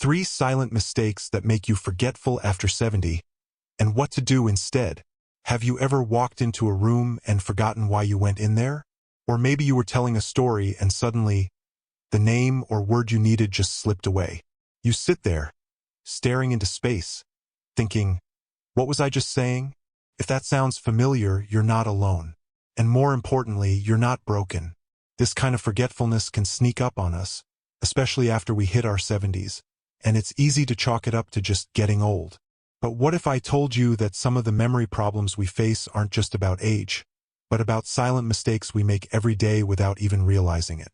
3 silent mistakes that make you forgetful after 70, and what to do instead. Have you ever walked into a room and forgotten why you went in there? Or maybe you were telling a story and suddenly, the name or word you needed just slipped away. You sit there, staring into space, thinking, what was I just saying? If that sounds familiar, you're not alone. And more importantly, you're not broken. This kind of forgetfulness can sneak up on us, especially after we hit our 70s, and it's easy to chalk it up to just getting old. But what if I told you that some of the memory problems we face aren't just about age, but about silent mistakes we make every day without even realizing it?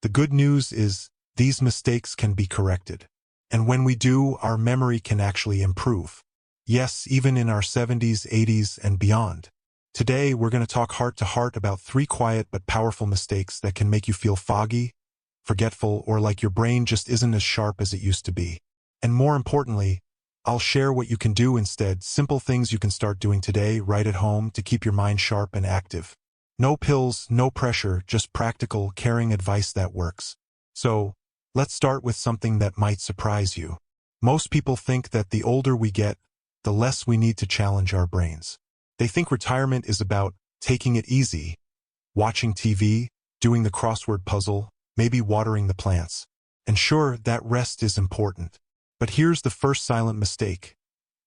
The good news is, these mistakes can be corrected. And when we do, our memory can actually improve. Yes, even in our 70s, 80s, and beyond. Today, we're going to talk heart-to-heart about 3 quiet but powerful mistakes that can make you feel foggy, forgetful, or like your brain just isn't as sharp as it used to be. And more importantly, I'll share what you can do instead, simple things you can start doing today, right at home, to keep your mind sharp and active. No pills, no pressure, just practical, caring advice that works. So, let's start with something that might surprise you. Most people think that the older we get, the less we need to challenge our brains. They think retirement is about taking it easy, watching TV, doing the crossword puzzle, maybe watering the plants. And sure, that rest is important. But here's the first silent mistake.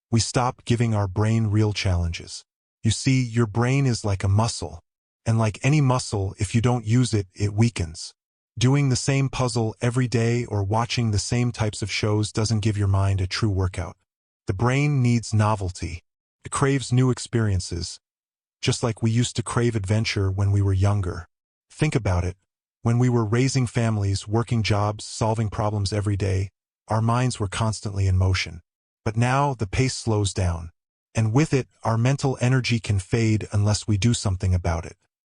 We stop giving our brain real challenges. You see, your brain is like a muscle. And like any muscle, if you don't use it, it weakens. Doing the same puzzle every day or watching the same types of shows doesn't give your mind a true workout. The brain needs novelty. It craves new experiences, just like we used to crave adventure when we were younger. Think about it. When we were raising families, working jobs, solving problems every day, our minds were constantly in motion. But now the pace slows down. And with it, our mental energy can fade unless we do something about it.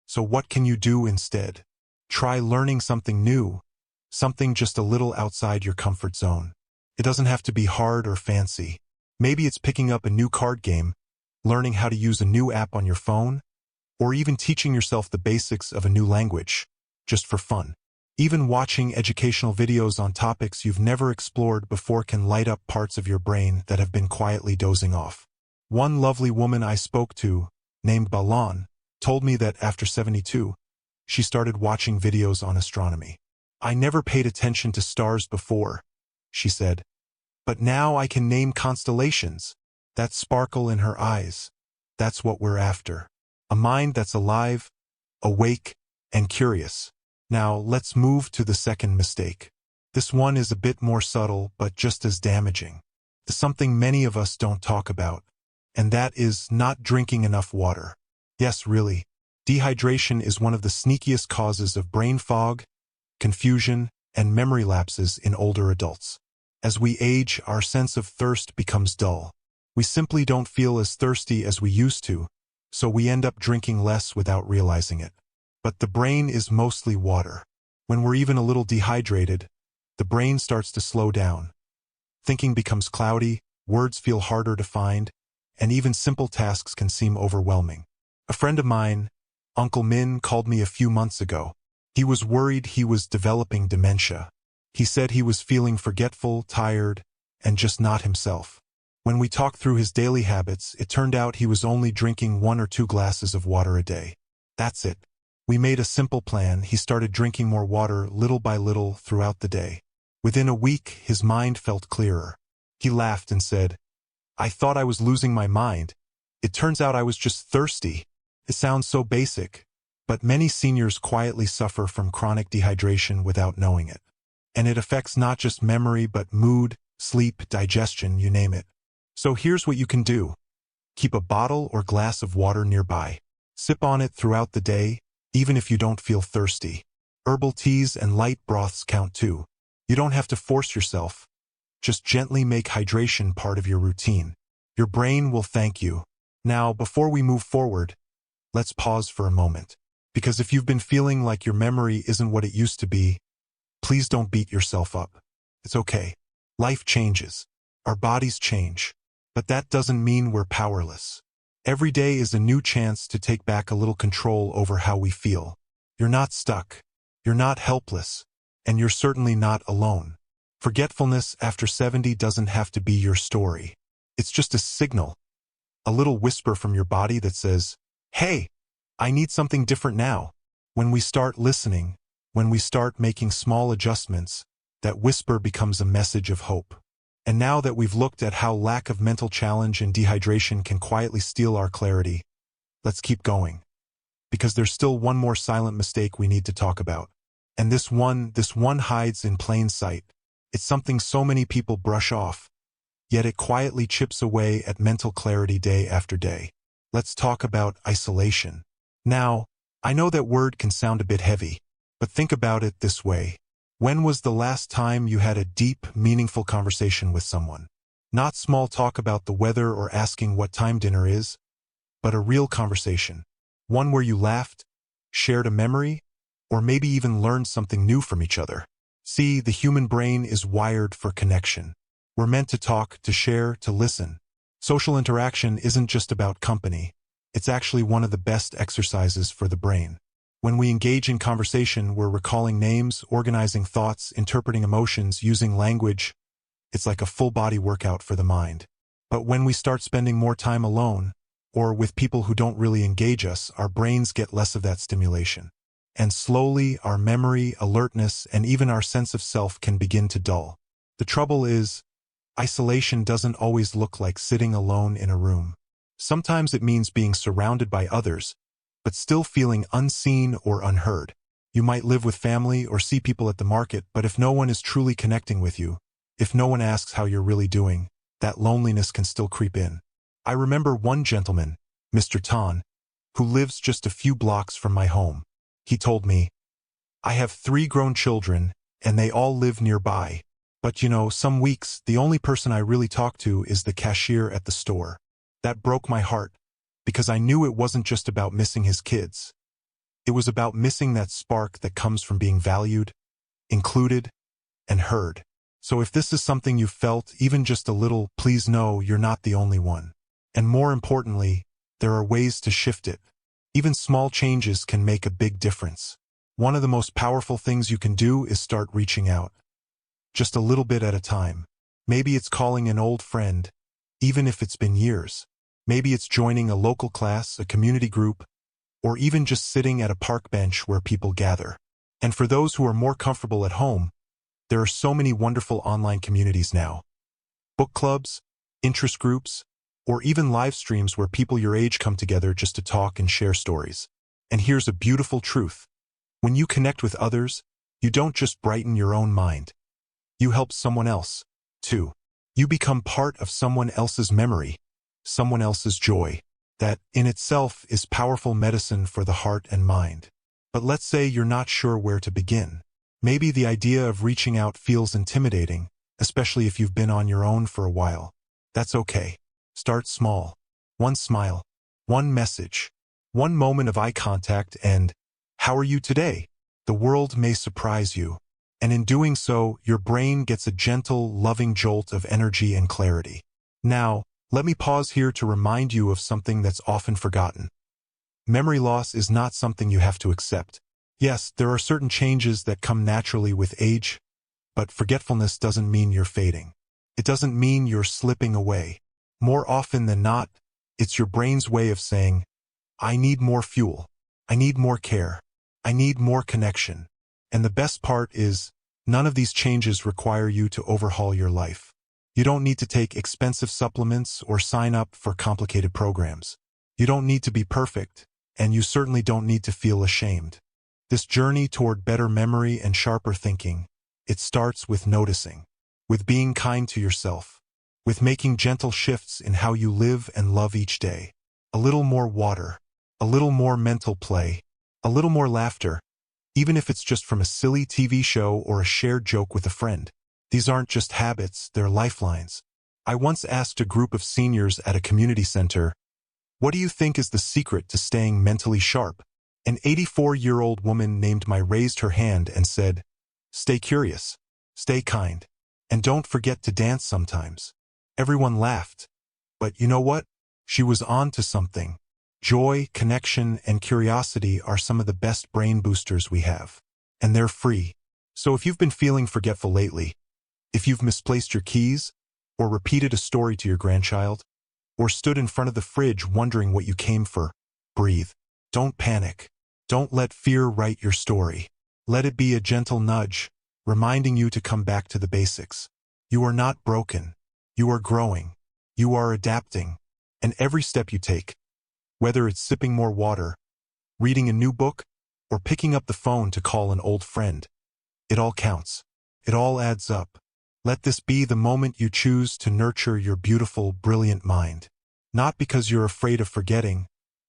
So what can you do instead? Try learning something new, something just a little outside your comfort zone. It doesn't have to be hard or fancy. Maybe it's picking up a new card game, learning how to use a new app on your phone, or even teaching yourself the basics of a new language, just for fun. Even watching educational videos on topics you've never explored before can light up parts of your brain that have been quietly dozing off. One lovely woman I spoke to, named Balan, told me that after 72, she started watching videos on astronomy. I never paid attention to stars before, she said. But now I can name constellations. That sparkle in her eyes. That's what we're after. A mind that's alive, awake, and curious. Now let's move to the second mistake. This one is a bit more subtle, but just as damaging. It's something many of us don't talk about. And that is not drinking enough water. Yes, really. Dehydration is one of the sneakiest causes of brain fog, confusion, and memory lapses in older adults. As we age, our sense of thirst becomes dull. We simply don't feel as thirsty as we used to, so we end up drinking less without realizing it. But the brain is mostly water. When we're even a little dehydrated, the brain starts to slow down. Thinking becomes cloudy, words feel harder to find, and even simple tasks can seem overwhelming. A friend of mine, Uncle Min, called me a few months ago. He was worried he was developing dementia. He said he was feeling forgetful, tired, and just not himself. When we talked through his daily habits, it turned out he was only drinking 1 or 2 glasses of water a day. That's it. We made a simple plan. He started drinking more water little by little throughout the day. Within a week, his mind felt clearer. He laughed and said, "I thought I was losing my mind. It turns out I was just thirsty." It sounds so basic, but many seniors quietly suffer from chronic dehydration without knowing it. And it affects not just memory but mood, sleep, digestion, you name it. So here's what you can do. Keep a bottle or glass of water nearby. Sip on it throughout the day, even if you don't feel thirsty. Herbal teas and light broths count too. You don't have to force yourself. Just gently make hydration part of your routine. Your brain will thank you. Now, before we move forward, let's pause for a moment. Because if you've been feeling like your memory isn't what it used to be, please don't beat yourself up. It's okay. Life changes. Our bodies change. But that doesn't mean we're powerless. Every day is a new chance to take back a little control over how we feel. You're not stuck. You're not helpless. And you're certainly not alone. Forgetfulness after 70 doesn't have to be your story. It's just a signal, a little whisper from your body that says, hey, I need something different now. When we start listening, when we start making small adjustments, that whisper becomes a message of hope. And now that we've looked at how lack of mental challenge and dehydration can quietly steal our clarity, let's keep going. Because there's still one more silent mistake we need to talk about. And this one hides in plain sight. It's something so many people brush off, yet it quietly chips away at mental clarity day after day. Let's talk about isolation. Now, I know that word can sound a bit heavy, but think about it this way. When was the last time you had a deep, meaningful conversation with someone? Not small talk about the weather or asking what time dinner is, but a real conversation. One where you laughed, shared a memory, or maybe even learned something new from each other. See, the human brain is wired for connection. We're meant to talk, to share, to listen. Social interaction isn't just about company. It's actually one of the best exercises for the brain. When we engage in conversation, we're recalling names, organizing thoughts, interpreting emotions, using language. It's like a full-body workout for the mind. But when we start spending more time alone, or with people who don't really engage us, our brains get less of that stimulation. And slowly, our memory, alertness, and even our sense of self can begin to dull. The trouble is, isolation doesn't always look like sitting alone in a room. Sometimes it means being surrounded by others, but still feeling unseen or unheard. You might live with family or see people at the market, but if no one is truly connecting with you, if no one asks how you're really doing, that loneliness can still creep in. I remember one gentleman, Mr. Tan, who lives just a few blocks from my home. He told me, I have 3 grown children, and they all live nearby. But some weeks, the only person I really talk to is the cashier at the store. That broke my heart, because I knew it wasn't just about missing his kids. It was about missing that spark that comes from being valued, included, and heard. So if this is something you felt, even just a little, please know you're not the only one. And more importantly, there are ways to shift it. Even small changes can make a big difference. One of the most powerful things you can do is start reaching out. Just a little bit at a time. Maybe it's calling an old friend, even if it's been years. Maybe it's joining a local class, a community group, or even just sitting at a park bench where people gather. And for those who are more comfortable at home, there are so many wonderful online communities now. Book clubs, interest groups, or even live streams where people your age come together just to talk and share stories. And here's a beautiful truth. When you connect with others, you don't just brighten your own mind. You help someone else, too. You become part of someone else's memory, someone else's joy. That, in itself, is powerful medicine for the heart and mind. But let's say you're not sure where to begin. Maybe the idea of reaching out feels intimidating, especially if you've been on your own for a while. That's okay. Start small. One smile, one message, one moment of eye contact, and, how are you today? The world may surprise you. And in doing so, your brain gets a gentle, loving jolt of energy and clarity. Now, let me pause here to remind you of something that's often forgotten. Memory loss is not something you have to accept. Yes, there are certain changes that come naturally with age, but forgetfulness doesn't mean you're fading. It doesn't mean you're slipping away. More often than not, it's your brain's way of saying, I need more fuel. I need more care. I need more connection. And the best part is, none of these changes require you to overhaul your life. You don't need to take expensive supplements or sign up for complicated programs. You don't need to be perfect, and you certainly don't need to feel ashamed. This journey toward better memory and sharper thinking, it starts with noticing, with being kind to yourself, with making gentle shifts in how you live and love each day. A little more water, a little more mental play, a little more laughter, even if it's just from a silly TV show or a shared joke with a friend. These aren't just habits, they're lifelines. I once asked a group of seniors at a community center, what do you think is the secret to staying mentally sharp? An 84-year-old woman named Mai raised her hand and said, stay curious, stay kind, and don't forget to dance sometimes. Everyone laughed. But you know what? She was on to something. Joy, connection, and curiosity are some of the best brain boosters we have. And they're free. So if you've been feeling forgetful lately, If you've misplaced your keys, or repeated a story to your grandchild, or stood in front of the fridge wondering what you came for, breathe. Don't panic. Don't let fear write your story. Let it be a gentle nudge, reminding you to come back to the basics. You are not broken. You are growing. You are adapting. And every step you take, whether it's sipping more water, reading a new book, or picking up the phone to call an old friend, it all counts. It all adds up. Let this be the moment you choose to nurture your beautiful, brilliant mind. Not because you're afraid of forgetting,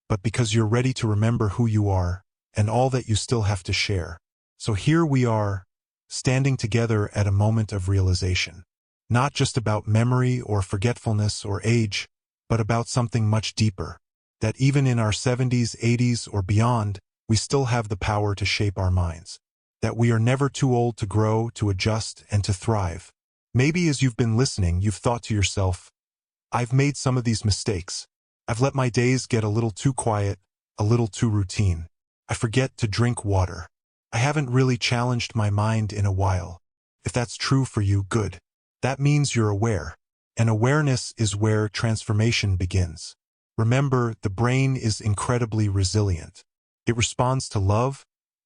but because you're ready to remember who you are and all that you still have to share. So here we are, standing together at a moment of realization. Not just about memory or forgetfulness or age, but about something much deeper. That even in our 70s, 80s, or beyond, we still have the power to shape our minds. That we are never too old to grow, to adjust, and to thrive. Maybe as you've been listening, you've thought to yourself, I've made some of these mistakes. I've let my days get a little too quiet, a little too routine. I forget to drink water. I haven't really challenged my mind in a while. If that's true for you, good. That means you're aware. And awareness is where transformation begins. Remember, the brain is incredibly resilient. It responds to love,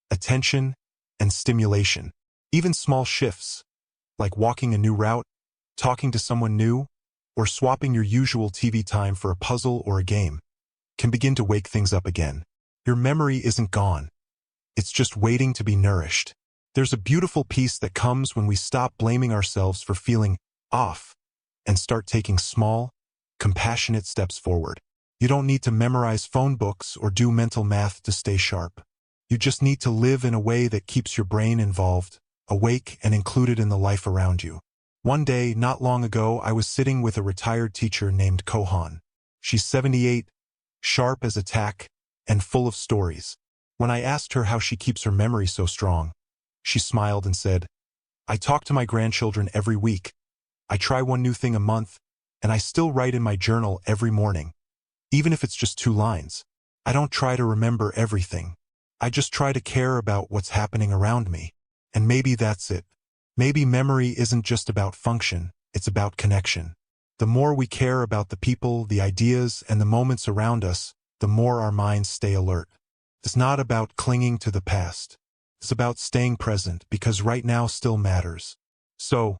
attention, and stimulation. Even small shifts, like walking a new route, talking to someone new, or swapping your usual TV time for a puzzle or a game, can begin to wake things up again. Your memory isn't gone. It's just waiting to be nourished. There's a beautiful peace that comes when we stop blaming ourselves for feeling off and start taking small, compassionate steps forward. You don't need to memorize phone books or do mental math to stay sharp. You just need to live in a way that keeps your brain involved, awake, and included in the life around you. One day, not long ago, I was sitting with a retired teacher named Kohan. She's 78, sharp as a tack, and full of stories. When I asked her how she keeps her memory so strong, she smiled and said, I talk to my grandchildren every week. I try one new thing a month, and I still write in my journal every morning. Even if it's just 2 lines. I don't try to remember everything. I just try to care about what's happening around me. And maybe that's it. Maybe memory isn't just about function, it's about connection. The more we care about the people, the ideas, and the moments around us, the more our minds stay alert. It's not about clinging to the past. It's about staying present, because right now still matters. So,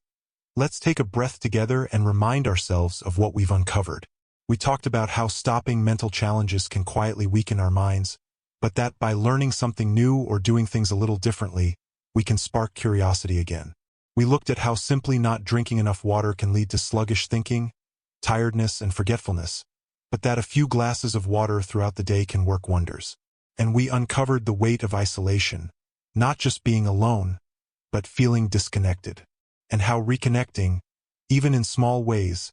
let's take a breath together and remind ourselves of what we've uncovered. We talked about how stopping mental challenges can quietly weaken our minds, but that by learning something new or doing things a little differently, we can spark curiosity again. We looked at how simply not drinking enough water can lead to sluggish thinking, tiredness, and forgetfulness, but that a few glasses of water throughout the day can work wonders. And we uncovered the weight of isolation, not just being alone, but feeling disconnected, and how reconnecting, even in small ways,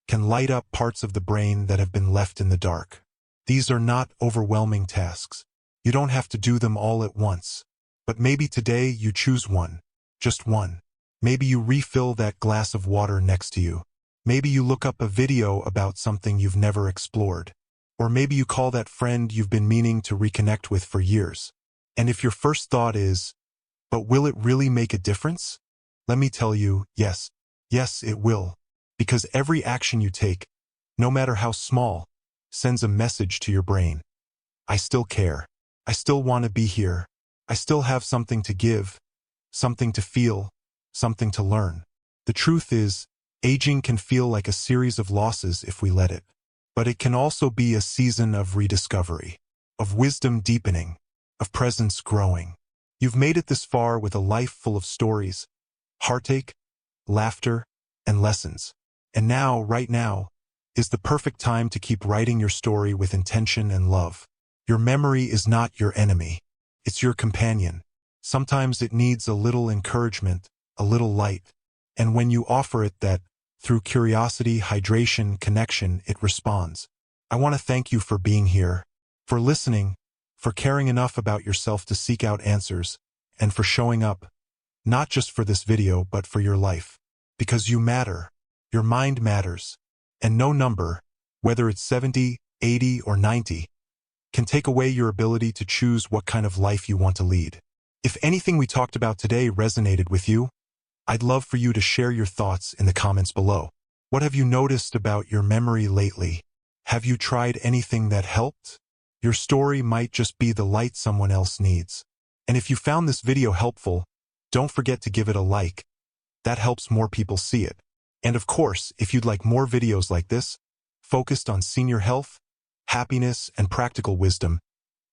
can light up parts of the brain that have been left in the dark. These are not overwhelming tasks. You don't have to do them all at once. But maybe today you choose one, just one. Maybe you refill that glass of water next to you. Maybe you look up a video about something you've never explored. Or maybe you call that friend you've been meaning to reconnect with for years. And if your first thought is, but will it really make a difference? Let me tell you, yes. Yes, it will. Because every action you take, no matter how small, sends a message to your brain. I still care. I still want to be here. I still have something to give, something to feel, something to learn. The truth is, aging can feel like a series of losses if we let it. But it can also be a season of rediscovery, of wisdom deepening, of presence growing. You've made it this far with a life full of stories, heartache, laughter, and lessons. And now, right now, is the perfect time to keep writing your story with intention and love. Your memory is not your enemy. It's your companion. Sometimes it needs a little encouragement, a little light. And when you offer it that, through curiosity, hydration, connection, it responds. I want to thank you for being here, for listening, for caring enough about yourself to seek out answers, and for showing up, not just for this video but for your life. Because you matter. Your mind matters. And no number, whether it's 70, 80, or 90, can take away your ability to choose what kind of life you want to lead. If anything we talked about today resonated with you, I'd love for you to share your thoughts in the comments below. What have you noticed about your memory lately? Have you tried anything that helped? Your story might just be the light someone else needs. And if you found this video helpful, don't forget to give it a like. That helps more people see it. And of course, if you'd like more videos like this, focused on senior health, happiness, and practical wisdom,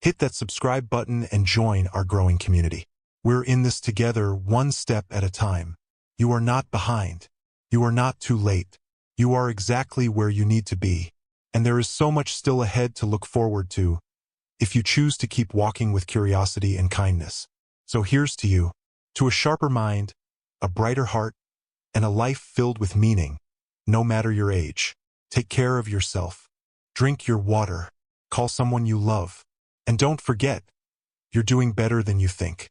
hit that subscribe button and join our growing community. We're in this together, one step at a time. You are not behind. You are not too late. You are exactly where you need to be. And there is so much still ahead to look forward to, if you choose to keep walking with curiosity and kindness. So here's to you, to a sharper mind, a brighter heart, and a life filled with meaning, no matter your age. Take care of yourself. Drink your water. Call someone you love. And don't forget, you're doing better than you think.